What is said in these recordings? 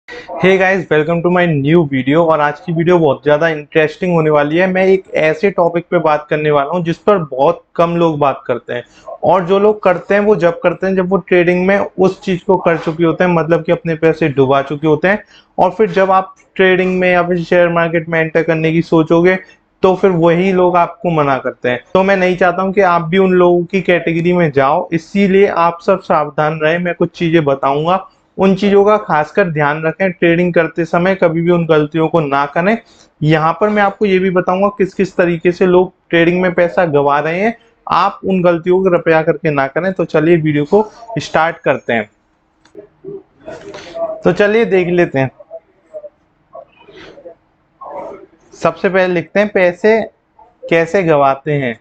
Hey guys, welcome to my new video. और आज की वीडियो बहुत ज़्यादा इंटरेस्टिंग होने वाली है। मैं एक ऐसे टॉपिक पे बात करने वाला हूं जिस पर बहुत कम लोग बात करते हैं, और जो लोग करते हैं वो जब करते हैं जब वो ट्रेडिंग में उस चीज़ को कर चुके होते हैं, मतलब कि अपने पैसे डुबा चुके होते हैं। और फिर जब आप ट्रेडिंग में या फिर शेयर मार्केट में एंटर करने की सोचोगे तो फिर वही लोग आपको मना करते हैं। तो मैं नहीं चाहता हूं कि आप भी उन लोगों की कैटेगरी में जाओ, इसीलिए आप सब सावधान रहें। मैं कुछ चीज़ें बताऊंगा, उन चीजों का खासकर ध्यान रखें। ट्रेडिंग करते समय कभी भी उन गलतियों को ना करें। यहाँ पर मैं आपको ये भी बताऊंगा किस किस तरीके से लोग ट्रेडिंग में पैसा गंवा रहे हैं। आप उन गलतियों को कृपया करके ना करें। तो चलिए वीडियो को स्टार्ट करते हैं। तो चलिए देख लेते हैं। सबसे पहले लिखते हैं पैसे कैसे गंवाते हैं।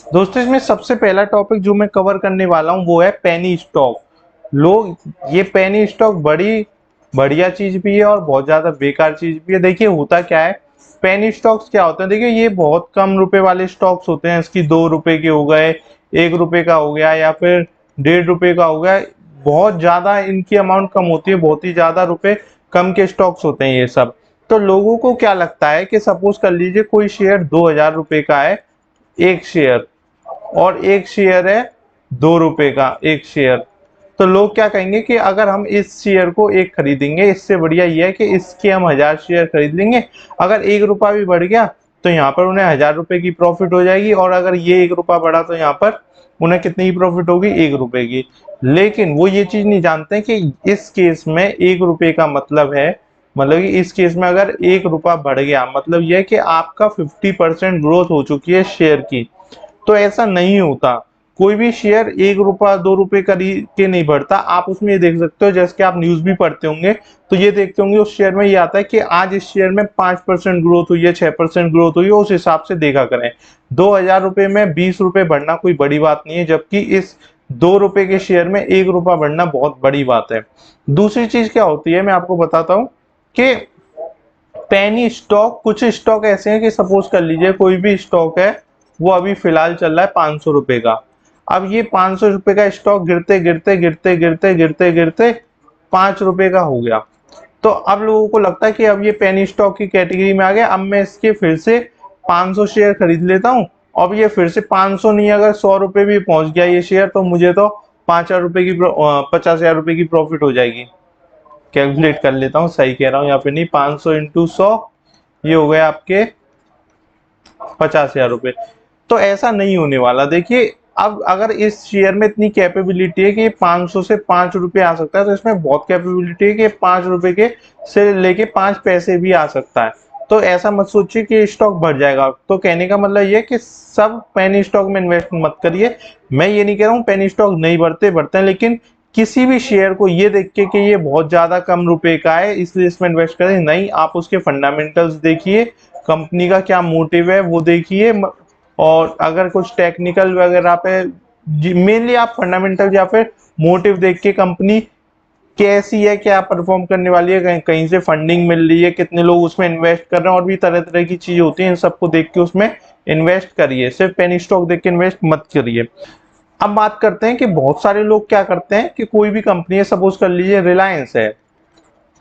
दोस्तों, इसमें सबसे पहला टॉपिक जो मैं कवर करने वाला हूँ वो है पेनी स्टॉक। लोग, ये पेनी स्टॉक बड़ी बढ़िया चीज भी है और बहुत ज्यादा बेकार चीज भी है। देखिए होता क्या है, पेनी स्टॉक्स क्या होते हैं। देखिए ये बहुत कम रुपए वाले स्टॉक्स होते हैं। इसकी 2 रुपए के हो गए, 1 रुपए का हो गया, या फिर 1.5 रुपए का हो गया। बहुत ज्यादा इनकी अमाउंट कम होती है, बहुत ही ज्यादा रुपए कम के स्टॉक्स होते हैं ये सब। तो लोगों को क्या लगता है कि सपोज कर लीजिए कोई शेयर 2,000 रुपए का है, एक शेयर, और एक शेयर है 2 रुपए का एक शेयर। तो लोग क्या कहेंगे कि अगर हम इस शेयर को एक खरीदेंगे, इससे बढ़िया ये है कि इसके हम 1,000 शेयर खरीद लेंगे। अगर 1 रुपया भी बढ़ गया तो यहाँ पर उन्हें 1,000 रुपए की प्रॉफिट हो जाएगी, और अगर ये 1 रुपया बढ़ा तो यहाँ पर उन्हें कितनी की प्रॉफिट होगी, 1 रुपए की। लेकिन वो ये चीज नहीं जानते कि इस केस में 1 रुपए का मतलब है, मतलब कि इस केस में अगर 1 रुपया बढ़ गया मतलब यह है कि आपका 50% ग्रोथ हो चुकी है शेयर की। तो ऐसा नहीं होता। कोई भी शेयर 1 रुपया 2 रुपए खरीद के नहीं बढ़ता। आप उसमें ये देख सकते हो, जैसे कि आप न्यूज भी पढ़ते होंगे तो ये देखते होंगे उस शेयर में ये आता है कि आज इस शेयर में 5% ग्रोथ हुई है, 6% ग्रोथ हुई है। उस हिसाब से देखा करें। 2,000 रुपए में 20 रुपए बढ़ना कोई बड़ी बात नहीं है, जबकि इस 2 रुपए के शेयर में 1 रुपया बढ़ना बहुत बड़ी बात है। दूसरी चीज क्या होती है मैं आपको बताता हूँ कि पेनी स्टॉक, कुछ स्टॉक ऐसे हैं कि सपोज कर लीजिए कोई भी स्टॉक है, वो अभी फिलहाल चल रहा है 500 रुपए का। अब ये 500 रुपए का स्टॉक गिरते गिरते गिरते गिरते गिरते गिरते 5 रुपए का हो गया। तो अब लोगों को लगता है कि अब ये पेनी स्टॉक की कैटेगरी में आ गया, अब मैं इसके फिर से 500 शेयर खरीद लेता हूँ। अब ये फिर से 500 नहीं, अगर 100 रुपए भी पहुंच गया ये शेयर तो मुझे तो 5,000 रुपए की 50,000 रुपए की प्रॉफिट हो जाएगी। कैलकुलेट कर लेता हूँ, सही कह रहा हूँ यहाँ पे नहीं, 500 इंटू 100, ये हो गए आपके 50,000 रुपए। तो ऐसा नहीं होने वाला। देखिए अब अगर इस शेयर में इतनी कैपेबिलिटी है कि 500 से 5 रुपए आ सकता है, तो इसमें बहुत कैपेबिलिटी है कि 5 रुपए के से लेके 5 पैसे भी आ सकता है। तो ऐसा मत सोचिए कि स्टॉक बढ़ जाएगा। तो कहने का मतलब ये है कि सब पेनी स्टॉक में इन्वेस्ट मत करिए। मैं ये नहीं कह रहा हूँ पेनी स्टॉक नहीं बढ़ते, बढ़ते हैं, लेकिन किसी भी शेयर को ये देख के कि ये बहुत ज्यादा कम रुपए का है इसलिए इसमें इन्वेस्ट करें, नहीं। आप उसके फंडामेंटल्स देखिए, कंपनी का क्या मोटिव है वो देखिए। और अगर कुछ टेक्निकल वगैरह पे, मेनली आप फंडामेंटल या फिर मोटिव देख के कंपनी कैसी है, क्या परफॉर्म करने वाली है, कहीं कहीं से फंडिंग मिल रही है, कितने लोग उसमें इन्वेस्ट कर रहे हैं, और भी तरह तरह की चीजें होती हैं। इन सबको देख के उसमें इन्वेस्ट करिए, सिर्फ पेनी स्टॉक देख के इन्वेस्ट मत करिए। अब बात करते हैं कि बहुत सारे लोग क्या करते हैं कि कोई भी कंपनी है, सपोज कर लीजिए रिलायंस है,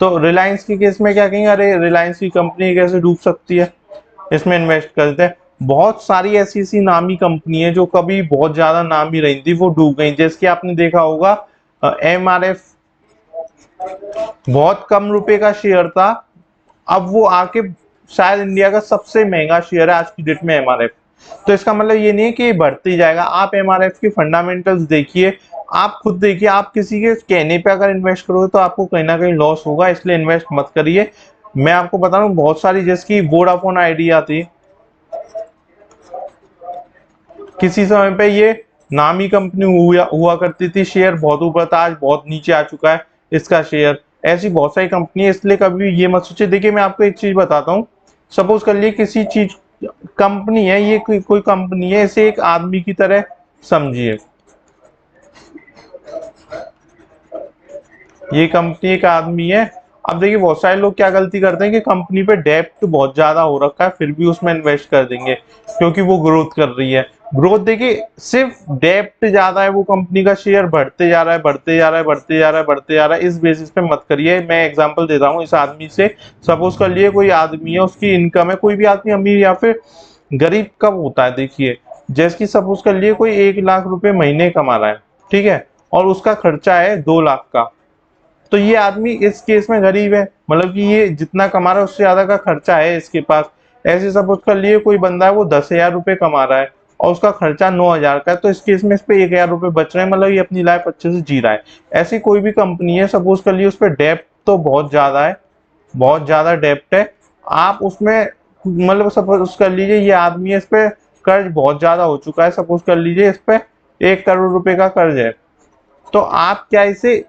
तो रिलायंस के केस में क्या कहेंगे, अरे रिलायंस की कंपनी कैसे डूब सकती है, इसमें इन्वेस्ट करते हैं। बहुत सारी ऐसी ऐसी नामी कंपनी है जो कभी बहुत ज्यादा नामी रही थी वो डूब गई। जैसे कि आपने देखा होगा MRF, बहुत कम रुपए का शेयर था, अब वो आके शायद इंडिया का सबसे महंगा शेयर है आज की डेट में MRF। तो इसका मतलब ये नहीं है कि ये बढ़ती जाएगा। आप MRF की फंडामेंटल्स देखिए, आप खुद देखिए। आप किसी के कहने पे अगर इन्वेस्ट करोगे तो आपको कहीं ना कहीं लॉस होगा, इसलिए इन्वेस्ट मत करिए। मैं आपको बता रहा हूँ बहुत सारी, जिसकी वोडाफोन आइडिया थी, किसी समय पे ये नामी कंपनी हुआ करती थी, शेयर बहुत ऊपर था, आज बहुत नीचे आ चुका है इसका शेयर। ऐसी बहुत सारी कंपनी है, इसलिए कभी ये मत सोचिए। देखिए मैं आपको एक चीज बताता हूँ, सपोज कर लिए किसी चीज, कंपनी है ये, कोई कंपनी है, इसे एक आदमी की तरह समझिए। ये कंपनी एक आदमी है, अब देखिए बहुत सारे लोग क्या गलती करते हैं कि कंपनी पे डेब्ट बहुत ज्यादा हो रखा है फिर भी उसमें इन्वेस्ट कर देंगे क्योंकि वो ग्रोथ कर रही है। ग्रोथ देखिए सिर्फ डेब्ट ज्यादा है, वो कंपनी का शेयर बढ़ते जा रहा है बढ़ते जा रहा है बढ़ते जा रहा है बढ़ते जा रहा है, इस बेसिस पे मत करिए। मैं एग्जांपल देता हूँ इस आदमी से। सपोज कर लिए कोई आदमी है, उसकी इनकम है, कोई भी आदमी अमीर या फिर गरीब कब होता है देखिए, जैसे कि सपोज कर लिए कोई 1 लाख रुपए महीने कमा रहा है, ठीक है, और उसका खर्चा है 2 लाख का, तो ये आदमी इस केस में गरीब है, मतलब कि ये जितना कमा रहा है उससे ज्यादा का खर्चा है इसके पास। ऐसे सपोज कर लिए कोई बंदा है वो 10,000 रुपए कमा रहा है और उसका खर्चा 9,000 का है, तो इस केस में इस पे 1,000 रुपए बच रहे हैं, मतलब ये अपनी लाइफ अच्छे से जी रहा है। ऐसी कोई भी कंपनी है सपोज कर लिए उस पर डेप्ट तो बहुत ज्यादा है, बहुत ज्यादा डेप्ट है, आप उसमें मतलब सपोज कर लीजिए ये आदमी है, इस पे कर्ज बहुत ज्यादा हो चुका है, सपोज कर लीजिए इस पे 1 करोड़ रुपए का कर्ज है, तो आप क्या इसे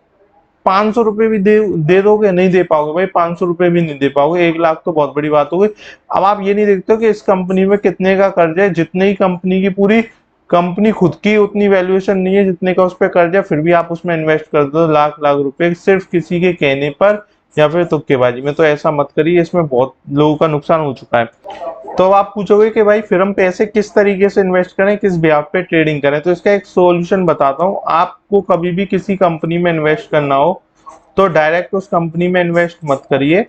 500 रुपए भी दे दोगे? नहीं दे पाओगे भाई, 500 रुपए भी नहीं दे पाओगे, 1 लाख तो बहुत बड़ी बात हो गई। अब आप ये नहीं देखते हो कि इस कंपनी में कितने का कर्ज है, जितने ही कंपनी की पूरी कंपनी खुद की उतनी वैल्यूएशन नहीं है जितने का उस पर कर्ज है, फिर भी आप उसमें इन्वेस्ट कर दो लाख लाख रुपए सिर्फ किसी के कहने पर या फिर तुक्केबाजी में। तो ऐसा मत करिए, इसमें बहुत लोगों का नुकसान हो चुका है। तो आप पूछोगे कि भाई फिर हम पैसे किस तरीके से इन्वेस्ट करें, किस ब्याज पे ट्रेडिंग करें, तो इसका एक सॉल्यूशन बताता हूँ। आपको कभी भी किसी कंपनी में इन्वेस्ट करना हो तो डायरेक्ट उस कंपनी में इन्वेस्ट मत करिए,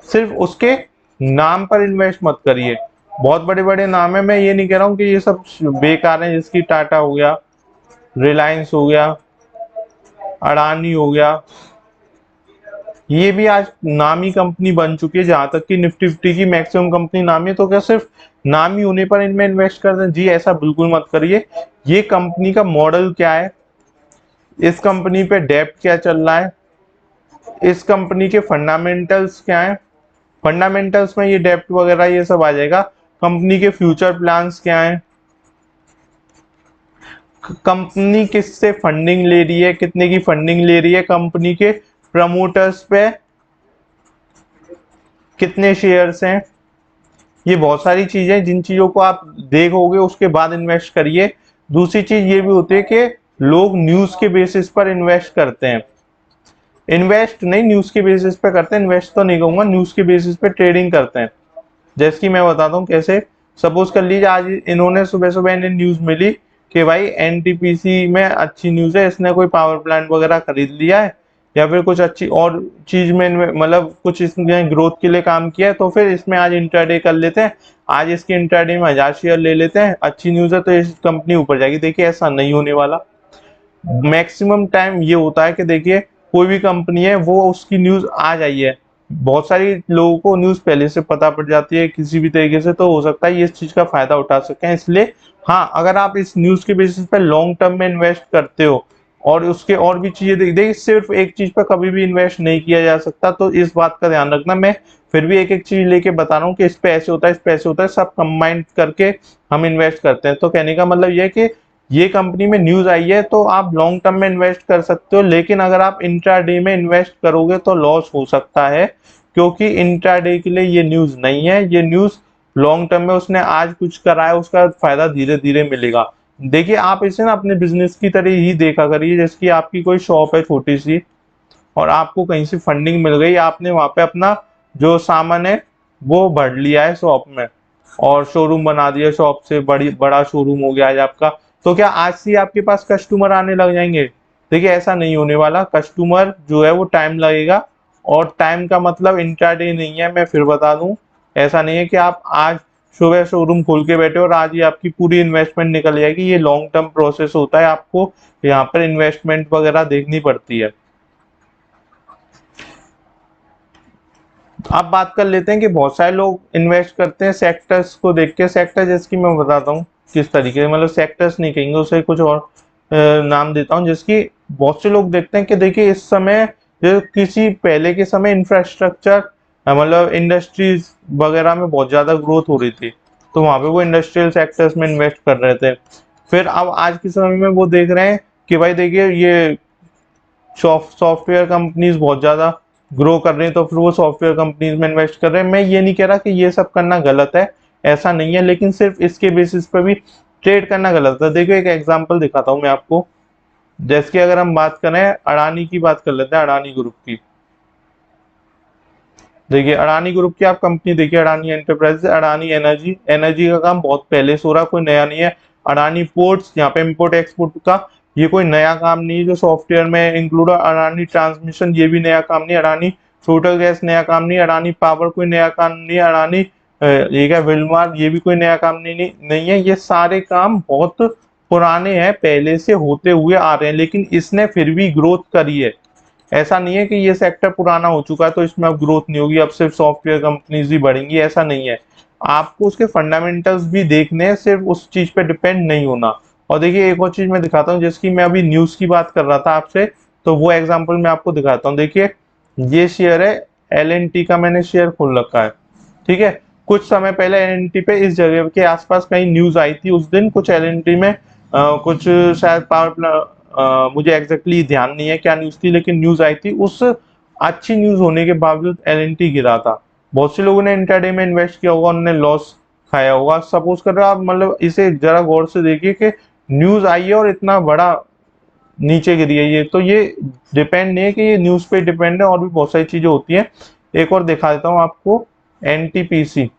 सिर्फ उसके नाम पर इन्वेस्ट मत करिए। बहुत बड़े बड़े नाम है, मैं ये नहीं कह रहा हूँ कि ये सब बेकार है, जिसकी टाटा हो गया, रिलायंस हो गया, अडानी हो गया, ये भी आज नामी कंपनी बन चुकी है। जहां तक कि निफ्टी फिफ्टी की मैक्सिमम कंपनी नामी है, तो क्या सिर्फ नामी होने पर इनमें इन्वेस्ट कर दें? जी ऐसा बिल्कुल मत करिए। ये कंपनी का मॉडल क्या है, इस कंपनी पे डेब्ट क्या चल रहा है, इस कंपनी के फंडामेंटल्स क्या है, फंडामेंटल्स में ये डेब्ट वगैरह ये सब आ जाएगा। कंपनी के फ्यूचर प्लान्स क्या है, कंपनी किससे फंडिंग ले रही है, कितने की फंडिंग ले रही है, कंपनी के प्रमोटर्स पे कितने शेयर्स हैं, ये बहुत सारी चीजें जिन चीजों को आप देखोगे उसके बाद इन्वेस्ट करिए। दूसरी चीज ये भी होती है कि लोग न्यूज के बेसिस पर इन्वेस्ट करते हैं, इन्वेस्ट नहीं न्यूज के बेसिस पे करते हैं, इन्वेस्ट तो नहीं कहूंगा, न्यूज के बेसिस पे ट्रेडिंग करते हैं। जैसे कि मैं बताता हूँ कैसे। सपोज कर लीजिए आज इन्होंने सुबह सुबह इन्हें न्यूज मिली कि भाई एनटीपीसी में अच्छी न्यूज है, इसने कोई पावर प्लांट वगैरह खरीद लिया है या फिर कुछ अच्छी और चीज में मतलब कुछ इसने ग्रोथ के लिए काम किया है, तो फिर इसमें आज इंट्राडे कर लेते हैं, आज इसके इंट्राडे में 1,000 शेयर ले लेते हैं, अच्छी न्यूज है तो इस कंपनी ऊपर जाएगी। देखिए ऐसा नहीं होने वाला। मैक्सिमम टाइम ये होता है कि देखिए कोई भी कंपनी है वो उसकी न्यूज आ जाई है, बहुत सारी लोगों को न्यूज पहले से पता पड़ जाती है किसी भी तरीके से, तो हो सकता है ये इस चीज का फायदा उठा सकें। इसलिए हाँ, अगर आप इस न्यूज के बेसिस पे लॉन्ग टर्म में इन्वेस्ट करते हो और उसके और भी चीजें देखिए, सिर्फ एक चीज पर कभी भी इन्वेस्ट नहीं किया जा सकता, तो इस बात का ध्यान रखना। मैं फिर भी एक एक चीज लेके बता रहा हूँ कि इस पे ऐसे होता है, इस पे ऐसे होता है, सब कंबाइंड करके हम इन्वेस्ट करते हैं। तो कहने का मतलब ये है कि ये कंपनी में न्यूज आई है तो आप लॉन्ग टर्म में इन्वेस्ट कर सकते हो, लेकिन अगर आप इंट्राडे में इन्वेस्ट करोगे तो लॉस हो सकता है, क्योंकि इंट्राडे के लिए ये न्यूज नहीं है, ये न्यूज लॉन्ग टर्म में उसने आज कुछ करा है उसका फायदा धीरे धीरे मिलेगा। देखिए आप इसे ना अपने बिजनेस की तरह ही देखा करिए, जैसे कि आपकी कोई शॉप है छोटी सी और आपको कहीं से फंडिंग मिल गई, आपने वहां पे अपना जो सामान है वो भर लिया है शॉप में और शोरूम बना दिया, शॉप से बड़ा शोरूम हो गया आज आपका, तो क्या आज से आपके पास कस्टमर आने लग जाएंगे? देखिए ऐसा नहीं होने वाला, कस्टमर जो है वो टाइम लगेगा, और टाइम का मतलब इंट्राडे नहीं है। मैं फिर बता दूं, ऐसा नहीं है कि आप आज सुबह शोरूम खोल के बैठे और आज ही आपकी पूरी इन्वेस्टमेंट निकल जाएगी, ये लॉन्ग टर्म प्रोसेस होता है, आपको यहाँ पर इन्वेस्टमेंट वगैरह देखनी पड़ती है। अब बात कर लेते हैं कि बहुत सारे लोग इन्वेस्ट करते हैं सेक्टर्स को देख के। सेक्टर जैसे कि मैं बताता हूँ किस तरीके से, मतलब सेक्टर्स नहीं कहेंगे उसे, कुछ और नाम देता हूँ। जिसकी बहुत से लोग देखते हैं कि देखिए इस समय जो किसी पहले के समय इंफ्रास्ट्रक्चर मतलब इंडस्ट्रीज वगैरह में बहुत ज्यादा ग्रोथ हो रही थी, तो वहां पे वो इंडस्ट्रियल सेक्टर्स में इन्वेस्ट कर रहे थे। फिर अब आज के समय में वो देख रहे हैं कि भाई देखिए ये सॉफ्टवेयर कंपनीज बहुत ज्यादा ग्रो कर रही हैं, तो फिर वो सॉफ्टवेयर कंपनीज में इन्वेस्ट कर रहे हैं। मैं ये नहीं कह रहा कि ये सब करना गलत है, ऐसा नहीं है, लेकिन सिर्फ इसके बेसिस पे भी ट्रेड करना गलत है। देखो एक एग्जांपल दिखाता हूँ मैं आपको। जैसे कि अगर हम बात करें अडानी की, बात कर लेते हैं अडानी ग्रुप की। देखिए अडानी ग्रुप की आप कंपनी देखिए, Adani enterprises, Adani energy, energy का काम बहुत पहले से हो रहा है, कोई नया नहीं है। अडानी पोर्ट्स, यहाँ पे इम्पोर्ट एक्सपोर्ट का ये कोई नया काम नहीं है जो सॉफ्टवेयर में इंक्लूड है। अडानी ट्रांसमिशन ये भी नया काम नहीं है। अडानी टोटल गैस नया काम नहीं है। अडानी पावर कोई नया काम नहीं है। अडानी ये क्या विलमार ये भी कोई नया काम नहीं है। ये सारे काम बहुत पुराने हैं, पहले से होते हुए आ रहे हैं, लेकिन इसने फिर भी ग्रोथ करी है। ऐसा नहीं है कि ये सेक्टर पुराना हो चुका है तो इसमें अब ग्रोथ नहीं होगी, अब सिर्फ सॉफ्टवेयर कंपनीज ही बढ़ेंगी, ऐसा नहीं है। आपको उसके फंडामेंटल्स भी देखने हैं, सिर्फ उस चीज पे डिपेंड नहीं होना। और देखिए एक और चीज मैं दिखाता हूँ, जिसकी मैं अभी न्यूज की बात कर रहा था आपसे, तो वो एग्जाम्पल मैं आपको दिखाता हूँ। देखिए ये शेयर है LNT का, मैंने शेयर खोल रखा है, ठीक है। कुछ समय पहले LNT पे इस जगह के आसपास कहीं न्यूज आई थी उस दिन, कुछ LNT में कुछ शायद मुझे एग्जैक्टली ध्यान नहीं है क्या न्यूज थी, लेकिन न्यूज आई थी। उस अच्छी न्यूज होने के बावजूद LNT गिरा था। बहुत से लोगों ने इंट्राडे में इन्वेस्ट किया होगा, उन्होंने लॉस खाया होगा। सपोज कर रहा आप, मतलब इसे जरा गौर से देखिए कि न्यूज आई है और इतना बड़ा नीचे गिरी है ये, तो ये डिपेंड नहीं है कि ये न्यूज पे डिपेंड है, और भी बहुत सारी चीजें होती हैं। एक और दिखा देता हूँ आपको, NTPC।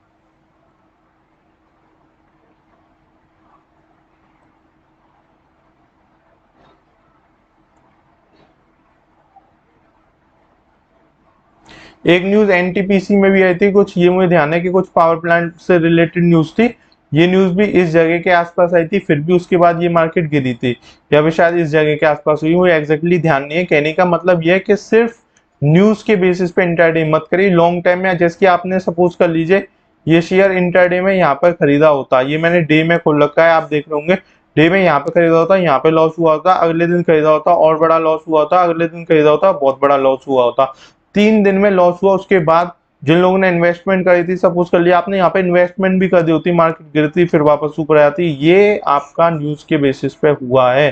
एक न्यूज NTPC में भी आई थी कुछ, ये मुझे ध्यान है कि कुछ पावर प्लांट से रिलेटेड न्यूज थी। ये न्यूज भी इस जगह के आसपास आई थी, फिर भी उसके बाद ये मार्केट गिरी थी, या फिर शायद इस जगह के आसपास हुई, मुझे एग्जैक्टली ध्यान नहीं है। कहने का मतलब यह है कि सिर्फ न्यूज के बेसिस पे इंट्राडे मत करिए लॉन्ग टाइम में। जैसे कि आपने सपोज कर लीजिए ये शेयर इंट्राडे में यहाँ पर खरीदा होता, ये मैंने डे में खोल रखा है, आप देख रहे होंगे। डे में यहाँ पे खरीदा होता, यहाँ पे लॉस हुआ होता, अगले दिन खरीदा होता और बड़ा लॉस हुआ होता, अगले दिन खरीदा होता बहुत बड़ा लॉस हुआ होता। 3 दिन में लॉस हुआ, उसके बाद जिन लोगों ने इन्वेस्टमेंट करी थी, सपोज कर लिया आपने यहाँ पे इन्वेस्टमेंट भी कर दी होती, मार्केट गिरती फिर वापस ऊपर आती, ये आपका न्यूज के बेसिस पे हुआ है।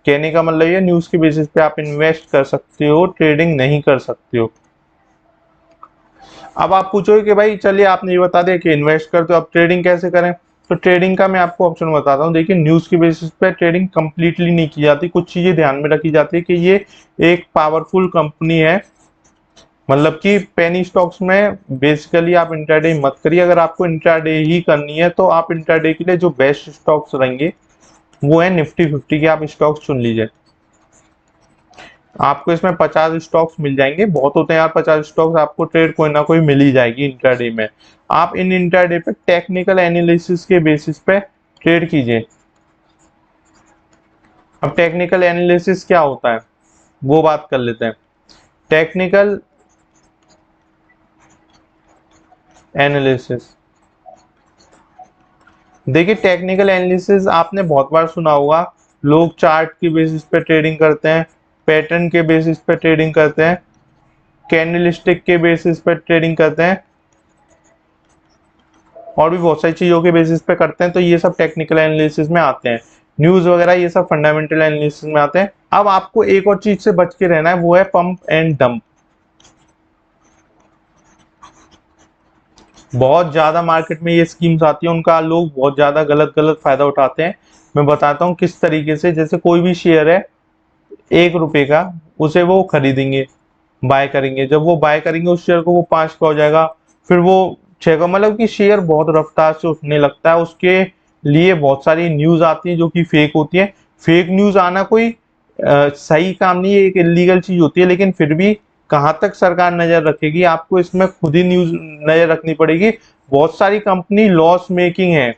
कहने का मतलब ये न्यूज के बेसिस पे आप इन्वेस्ट कर सकते हो, ट्रेडिंग नहीं कर सकते हो। अब आप पूछोगे कि भाई चलिए आपने ये बता दिया कि इन्वेस्ट करते हो, अब ट्रेडिंग कैसे करें। तो ट्रेडिंग का मैं आपको ऑप्शन बताता हूँ। देखिए न्यूज के बेसिस पे ट्रेडिंग कंप्लीटली नहीं की जाती, कुछ चीजें ध्यान में रखी जाती है कि ये एक पावरफुल कंपनी है। मतलब कि पेनी स्टॉक्स में बेसिकली आप इंट्राडे मत करिए। अगर आपको इंट्राडे ही करनी है तो आप इंट्राडे के लिए जो बेस्ट स्टॉक्स रहेंगे वो है निफ्टी 50 के, आप स्टॉक्स चुन लीजिए। आपको इसमें 50 स्टॉक्स मिल जाएंगे, बहुत होते हैं यार 50 स्टॉक्स, आपको ट्रेड कोई ना कोई मिल ही जाएगी इंट्राडे में। आप इन इंट्राडे पे टेक्निकल एनालिसिस के बेसिस पे ट्रेड कीजिए। अब टेक्निकल एनालिसिस क्या होता है वो बात कर लेते हैं। टेक्निकल एनालिसिस, देखिए टेक्निकल एनालिसिस आपने बहुत बार सुना होगा। लोग चार्ट के बेसिस पे ट्रेडिंग करते हैं, पैटर्न के बेसिस पे ट्रेडिंग करते हैं, कैंडलस्टिक के बेसिस पे ट्रेडिंग करते हैं, और भी बहुत सारी चीजों के बेसिस पे करते हैं। तो ये सब टेक्निकल एनालिसिस में आते हैं। न्यूज वगैरह ये सब फंडामेंटल एनालिसिस में आते हैं। अब आपको एक और चीज से बच के रहना है, वो है पंप एंड डंप। बहुत ज्यादा मार्केट में ये स्कीम्स आती है, उनका लोग बहुत ज्यादा गलत गलत फायदा उठाते हैं। मैं बताता हूँ किस तरीके से। जैसे कोई भी शेयर है 1 रुपए का, उसे वो खरीदेंगे, बाय करेंगे। जब वो बाय करेंगे उस शेयर को, वो 5 का हो जाएगा, फिर वो 6 का। मतलब कि शेयर बहुत रफ्तार से उठने लगता है। उसके लिए बहुत सारी न्यूज आती है जो कि फेक होती है। फेक न्यूज आना कोई सही काम नहीं है, एक इलीगल चीज होती है, लेकिन फिर भी कहाँ तक सरकार नजर रखेगी, आपको इसमें खुद ही न्यूज नजर रखनी पड़ेगी। बहुत सारी कंपनी लॉस मेकिंग है,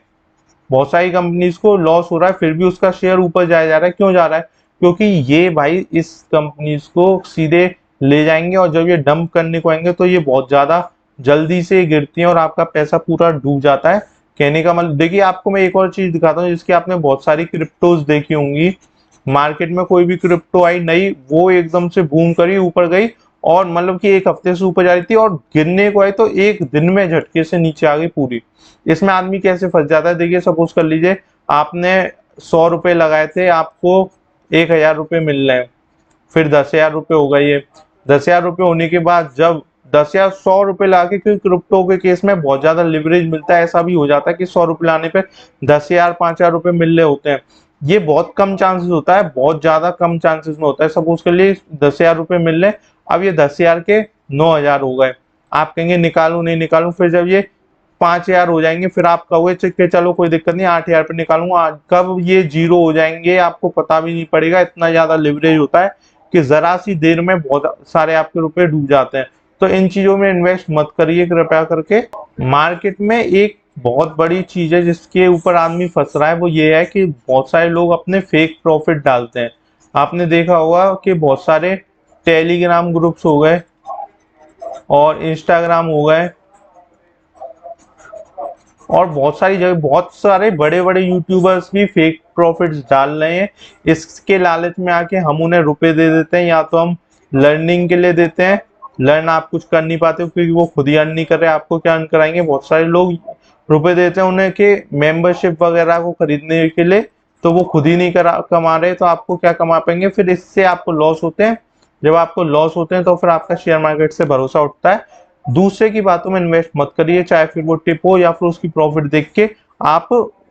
बहुत सारी कंपनीज को लॉस हो रहा है, फिर भी उसका शेयर ऊपर जाया जा रहा है। क्यों जा रहा है? क्योंकि ये भाई इस कंपनीज को सीधे ले जाएंगे, और जब ये डंप करने को आएंगे तो ये बहुत ज्यादा जल्दी से गिरती हैं और आपका पैसा पूरा डूब जाता है। कहने का मतलब देखिए, आपको मैं एक और चीज दिखाता हूँ जिसकी आपने बहुत सारी क्रिप्टोज देखी होंगी। मार्केट में कोई भी क्रिप्टो आई नई, वो एकदम से बूम करी, ऊपर गई, और मतलब कि एक हफ्ते से ऊपर जा रही थी, और गिरने को आई तो एक दिन में झटके से नीचे आ गई पूरी। इसमें आदमी कैसे फंस जाता है? देखिए सपोज कर लीजिए आपने 100 रुपए लगाए थे, आपको 1000 रुपए मिल रहे हैं, फिर 10,000 रुपए हो गए। ये 10,000 रुपए होने के बाद जब 10 या 100 रुपए लाके, क्योंकि क्रिप्टो के केस में बहुत ज्यादा लिवरेज मिलता है, ऐसा भी हो जाता है कि 100 रुपए लाने पे 10,000 5,000 रुपए मिल रहे होते हैं। ये बहुत कम चांसेस होता है, बहुत ज्यादा कम चांसेस में होता है। सपोज कर लिए 10,000 रुपए मिल रहे, अब ये 10,000 के 9,000 हो गए। आप कहेंगे निकालूं नहीं निकालूं, फिर जब ये 5,000 हो जाएंगे फिर आप कहोगे कि चलो कोई दिक्कत नहीं 8,000 पे निकालूंगा, कब ये जीरो हो जाएंगे आपको पता भी नहीं पड़ेगा। इतना ज्यादा लिवरेज होता है कि जरा सी देर में बहुत सारे आपके रुपए डूब जाते हैं। तो इन चीजों में इन्वेस्ट मत करिए कृपया करके। मार्केट में एक बहुत बड़ी चीज है जिसके ऊपर आदमी फंस रहा है, वो ये है कि बहुत सारे लोग अपने फेक प्रॉफिट डालते हैं। आपने देखा होगा कि बहुत सारे टेलीग्राम ग्रुप्स हो गए और इंस्टाग्राम हो गए और बहुत सारी जगह बहुत सारे बड़े बड़े यूट्यूबर्स भी फेक प्रॉफिट्स डाल रहे हैं। इसके लालच में आके हम उन्हें रुपए दे देते हैं, या तो हम लर्निंग के लिए देते हैं। लर्न आप कुछ कर नहीं पाते क्योंकि वो खुद ही अर्न नहीं कर रहे, आपको क्या अर्न कराएंगे। बहुत सारे लोग रुपए देते हैं उन्हें कि मेंबरशिप वगैरह को खरीदने के लिए, तो वो खुद ही नहीं कमा रहे, तो आपको क्या कमा पाएंगे। फिर इससे आपको लॉस होते हैं। जब आपको लॉस होते हैं तो फिर आपका शेयर मार्केट से भरोसा उठता है। दूसरे की बातों में इन्वेस्ट मत करिए, चाहे फिर वो टिप हो या फिर उसकी प्रॉफिट देख के आप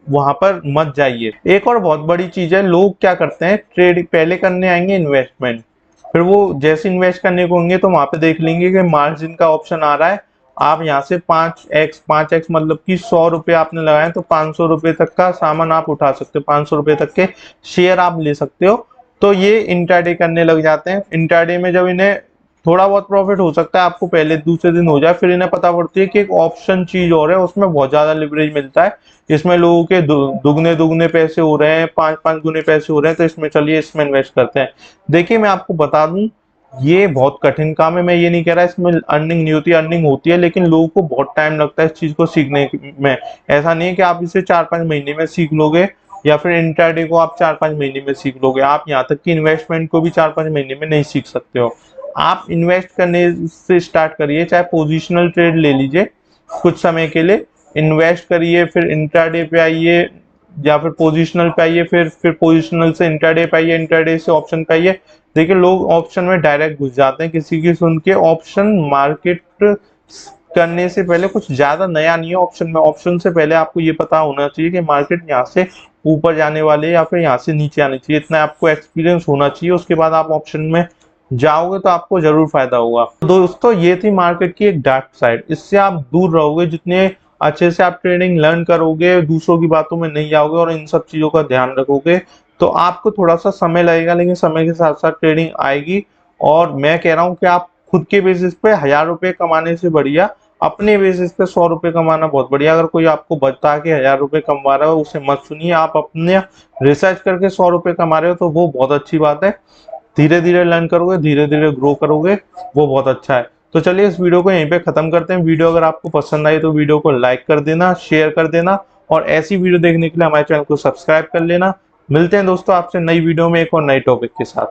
वहां पर मत जाइए। एक और बहुत बड़ी चीज है, लोग क्या करते हैं ट्रेड पहले करने आएंगे इन्वेस्टमेंट, फिर वो जैसे इन्वेस्ट करने को होंगे तो वहां पे देख लेंगे कि मार्जिन का ऑप्शन आ रहा है, आप यहाँ से 5x मतलब कि 100 रुपये आपने लगाए तो 500 रुपये तक का सामान आप उठा सकते हो, 500 रुपये तक के शेयर आप ले सकते हो। तो ये इंट्राडे करने लग जाते हैं। इंट्राडे में जब इन्हें थोड़ा बहुत प्रॉफिट हो सकता है आपको पहले दूसरे दिन हो जाए, फिर इन्हें पता पड़ती है कि एक ऑप्शन चीज और है, उसमें बहुत ज्यादा लिवरेज मिलता है, इसमें लोगों के दुगने दुगने पैसे हो रहे हैं, 5-5 गुने पैसे हो रहे हैं, तो इसमें चलिए इसमें इन्वेस्ट करते हैं। देखिए मैं आपको बता दूं ये बहुत कठिन काम है, मैं ये नहीं कह रहा इसमें अर्निंग नहीं होती, अर्निंग होती है, लेकिन लोगों को बहुत टाइम लगता है इस चीज को सीखने में। ऐसा नहीं है कि आप इसे 4-5 महीने में सीख लोगे या फिर इंट्राडे को आप 4-5 महीने में सीख लोगे। आप यहाँ तक कि इन्वेस्टमेंट को भी 4-5 महीने में नहीं सीख सकते हो। आप इन्वेस्ट करने से स्टार्ट करिए, चाहे पोजिशनल ट्रेड ले लीजिए कुछ समय के लिए, इन्वेस्ट करिए, फिर इंट्राडे पे आइए या फिर पोजिशनल पे आइए, फिर पोजिशनल से इंट्राडे पे आइए, इंट्राडे से ऑप्शन पे आइए। देखिए लोग ऑप्शन में डायरेक्ट घुस जाते हैं किसी की सुन के। ऑप्शन मार्केट करने से पहले कुछ ज्यादा नया नहीं है ऑप्शन में। ऑप्शन से पहले आपको ये पता होना चाहिए कि मार्केट यहाँ से ऊपर जाने वाले या फिर यहाँ से नीचे आने चाहिए, इतना आपको एक्सपीरियंस होना चाहिए। उसके बाद आप ऑप्शन में जाओगे तो आपको जरूर फायदा होगा। दोस्तों ये थी मार्केट की एक डार्क साइड, इससे आप दूर रहोगे। जितने अच्छे से आप ट्रेडिंग लर्न करोगे, दूसरों की बातों में नहीं जाओगे और इन सब चीजों का ध्यान रखोगे, तो आपको थोड़ा सा समय लगेगा, लेकिन समय के साथ साथ ट्रेडिंग आएगी। और मैं कह रहा हूँ कि आप खुद के बेसिस पे 1,000 रुपए कमाने से बढ़िया अपने बेसिस पे 100 रुपए कमाना बहुत बढ़िया। अगर कोई आपको बता के 1,000 रुपए कमा रहा है उसे मत सुनिए, आप अपने रिसर्च करके 100 रुपए कमा रहे हो तो वो बहुत अच्छी बात है। धीरे धीरे लर्न करोगे, धीरे धीरे ग्रो करोगे, वो बहुत अच्छा है। तो चलिए इस वीडियो को यहीं पे खत्म करते हैं। वीडियो अगर आपको पसंद आई तो वीडियो को लाइक कर देना, शेयर कर देना, और ऐसी वीडियो देखने के लिए हमारे चैनल को सब्सक्राइब कर लेना। मिलते हैं दोस्तों आपसे नई वीडियो में एक और नए टॉपिक के साथ।